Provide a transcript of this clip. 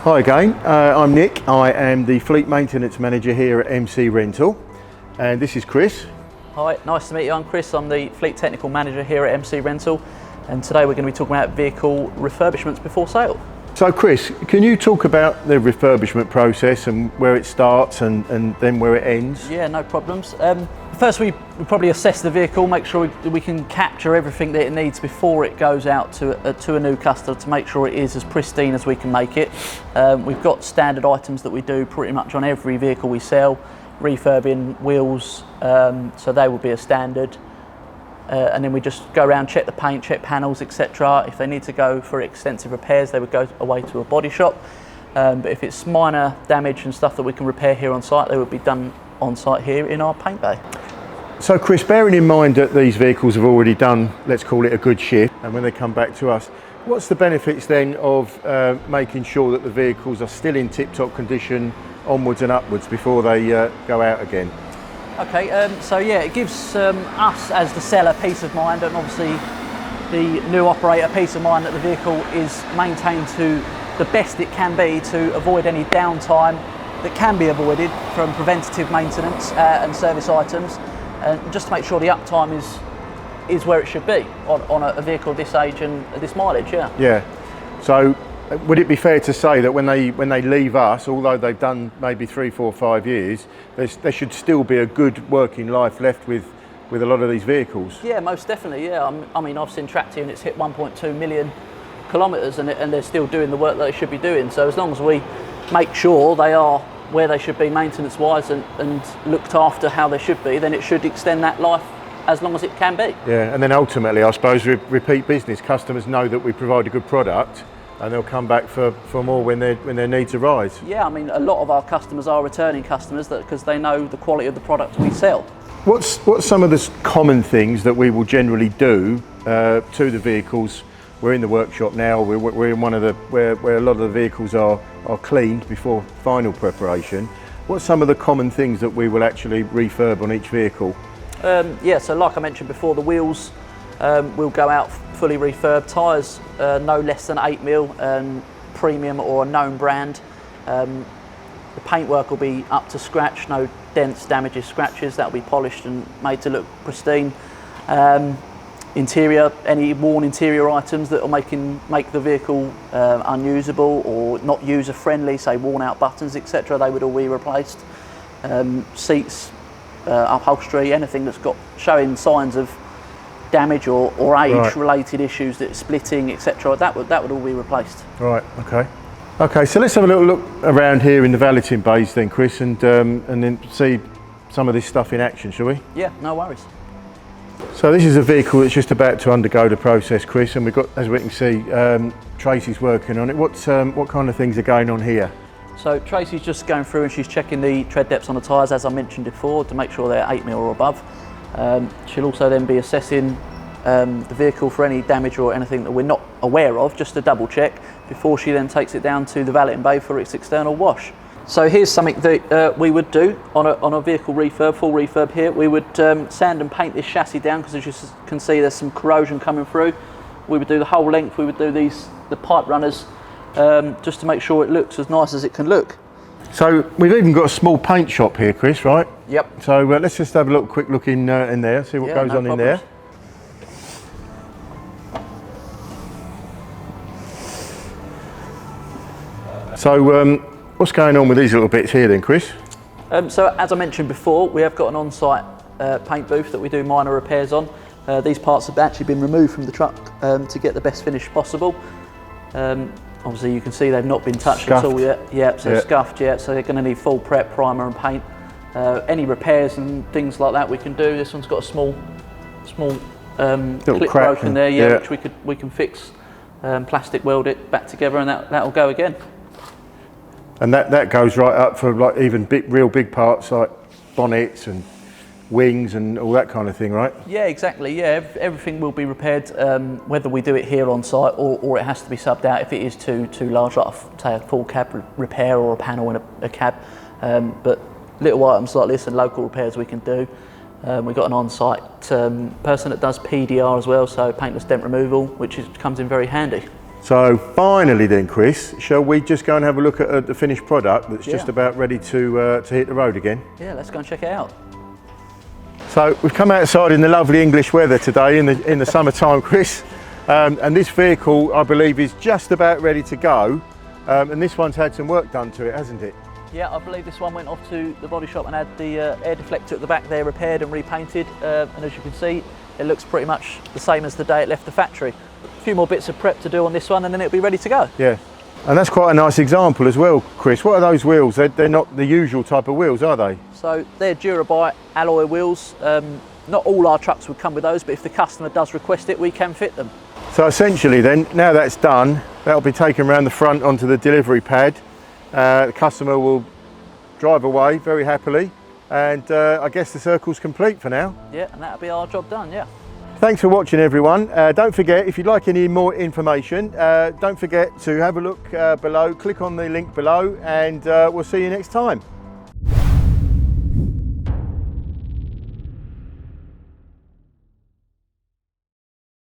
Hi again, I'm Nick. I am the Fleet Maintenance Manager here at MC Rental, and this is Chris. Hi, nice to meet you. I'm Chris. I'm the Fleet Technical Manager here at MC Rental, and today we're going to be talking about vehicle refurbishments before sale. So Chris, can you talk about the refurbishment process and where it starts and then where it ends? Yeah, no problems. First we probably assess the vehicle, make sure we can capture everything that it needs before it goes out to a new customer to make sure it is as pristine as we can make it. We've got standard items that we do pretty much on every vehicle we sell, refurbing wheels, so they will be a standard. And then we just go around, check the paint, check panels, etc. If they need to go for extensive repairs, they would go away to a body shop. But if it's minor damage and stuff that we can repair here on site, they would be done on site here in our paint bay. So Chris, bearing in mind that these vehicles have already done, let's call it a good shift, and when they come back to us, what's the benefits then of making sure that the vehicles are still in tip-top condition onwards and upwards before they go out again? Okay, so yeah, it gives us as the seller peace of mind, and obviously the new operator peace of mind that the vehicle is maintained to the best it can be to avoid any downtime that can be avoided from preventative maintenance and service items, and just to make sure the uptime is where it should be on a vehicle of this age and this mileage. Yeah. So would it be fair to say that when they leave us, although they've done maybe 3, 4, 5 years, there should still be a good working life left with a lot of these vehicles? Yeah, most definitely. Yeah, I mean, I've seen tractor units hit 1.2 million kilometres and they're still doing the work that they should be doing. So as long as we make sure they are where they should be maintenance wise and looked after how they should be, then it should extend that life as long as it can be. Yeah, and then ultimately I suppose repeat business. Customers know that we provide a good product and they'll come back for more when their needs arise. Yeah, I mean, a lot of our customers are returning customers because they know the quality of the product we sell. What's some of the common things that we will generally do to the vehicles? We're in the workshop now. We're in one of the where a lot of the vehicles are cleaned before final preparation. What's some of the common things that we will actually refurb on each vehicle? Yeah, so like I mentioned before, the wheels will go out fully refurbed. Tyres no less than 8mm, premium or a known brand. The paintwork will be up to scratch, no dents, damages, scratches. That will be polished and made to look pristine. Interior, any worn interior items that will make the vehicle unusable or not user friendly, say worn out buttons, etc., they would all be replaced. Seats, upholstery, anything that's got showing signs of damage or age related issues, that splitting, etc., that would all be replaced. Right, okay, so let's have a little look around here in the valeting bays then, Chris, and then see some of this stuff in action, shall we? Yeah, no worries. So this is a vehicle that's just about to undergo the process, Chris, and we've got, as we can see, Tracy's working on it. What kind of things are going on here? So Tracy's just going through and she's checking the tread depths on the tyres, as I mentioned before, to make sure they're 8mm or above. She'll also then be assessing the vehicle for any damage or anything that we're not aware of, just to double check before she then takes it down to the valeting bay for its external wash. So here's something that we would do on a vehicle refurb, full refurb here. We would sand and paint this chassis down because, as you can see, there's some corrosion coming through. We would do the whole length. We would do the pipe runners just to make sure it looks as nice as it can look. So we've even got a small paint shop here, Chris, right? Yep. So let's just have a quick look in there, see what goes on in there. So what's going on with these little bits here then, Chris? So as I mentioned before, we have got an on-site paint booth that we do minor repairs on. These parts have actually been removed from the truck to get the best finish possible. Obviously you can see they've not been touched at all yet. Yeah, so scuffed yet, so they're going to need full prep, primer and paint. Any repairs and things like that we can do. This one's got a small clip broken there, which we can fix, plastic weld it back together, and that'll go again. And that goes right up for like even real big parts like bonnets and wings and all that kind of thing, right? Yeah, exactly. Yeah, everything will be repaired, whether we do it here on site or it has to be subbed out if it is too large, like say a full cab repair or a panel in a cab. But little items like this and local repairs we can do. We've got an on-site person that does PDR as well, so paintless dent removal, which comes in very handy. So finally then, Chris, shall we just go and have a look at the finished product that's just about ready to hit the road again? Yeah, let's go and check it out. So we've come outside in the lovely English weather today in the summertime, Chris, and this vehicle I believe is just about ready to go, and this one's had some work done to it, hasn't it? Yeah, I believe this one went off to the body shop and had the air deflector at the back there repaired and repainted, and as you can see it looks pretty much the same as the day it left the factory. A few more bits of prep to do on this one and then it'll be ready to go. Yeah, and that's quite a nice example as well, Chris. What are those wheels? They're not the usual type of wheels, are they? So they're Durabite alloy wheels. Not all our trucks would come with those, but if the customer does request it, we can fit them. So essentially then, now that's done, that'll be taken around the front onto the delivery pad. The customer will drive away very happily, and I guess the circle's complete for now. Yeah, and that'll be our job done, yeah. Thanks for watching, everyone. Don't forget, if you'd like any more information, don't forget to have a look below, click on the link below, and we'll see you next time.